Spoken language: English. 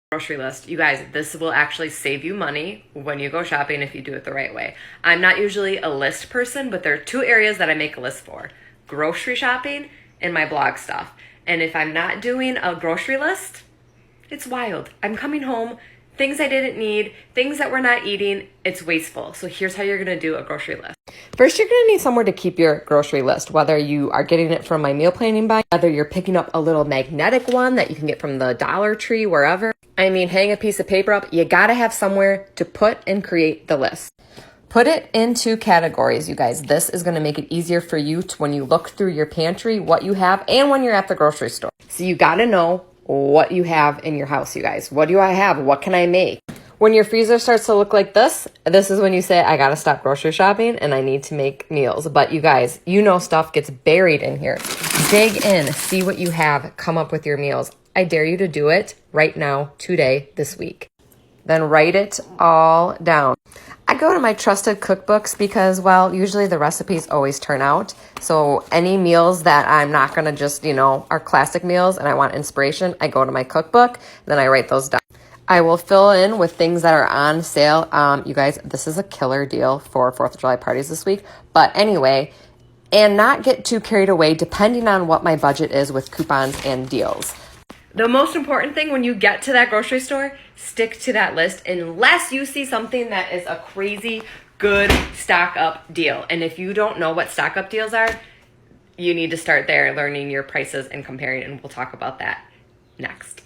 Grocery list. You guys, this will actually save you money when you go shopping if you do it the right way. I'm not usually a list person, but there are two areas that I make a list for: grocery shopping and my blog stuff. And if I'm not doing a grocery list, it's wild. I'm coming home, things I didn't need, things that we're not eating, it's wasteful. So here's how you're gonna do a grocery list. First, you're gonna need somewhere to keep your grocery list, whether you are getting it from my meal planning bag, whether you're picking up a little magnetic one that you can get from the Dollar Tree, wherever. I mean, hang a piece of paper up. You gotta have somewhere to put and create the list. Put it into categories, you guys. This is gonna make it easier for you to, when you look through your pantry, what you have, and when you're at the grocery store. So you gotta know what you have in your house, you guys. What do I have? What can I make? When your freezer starts to look like this is when you say, I gotta stop grocery shopping and I need to make meals. But you guys, you know stuff gets buried in here. Dig in, see what you have, come up with your meals. I dare you to do it right now, today, this week. Then write it all down. I go to my trusted cookbooks because, well, usually the recipes always turn out. So any meals that I'm not gonna just, are classic meals and I want inspiration, I go to my cookbook, then I write those down. I will fill in with things that are on sale. You guys, this is a killer deal for 4th of July parties this week. But anyway, and not get too carried away depending on what my budget is with coupons and deals. The most important thing when you get to that grocery store, stick to that list unless you see something that is a crazy good stock up deal. And if you don't know what stock up deals are, you need to start there learning your prices and comparing, and we'll talk about that next.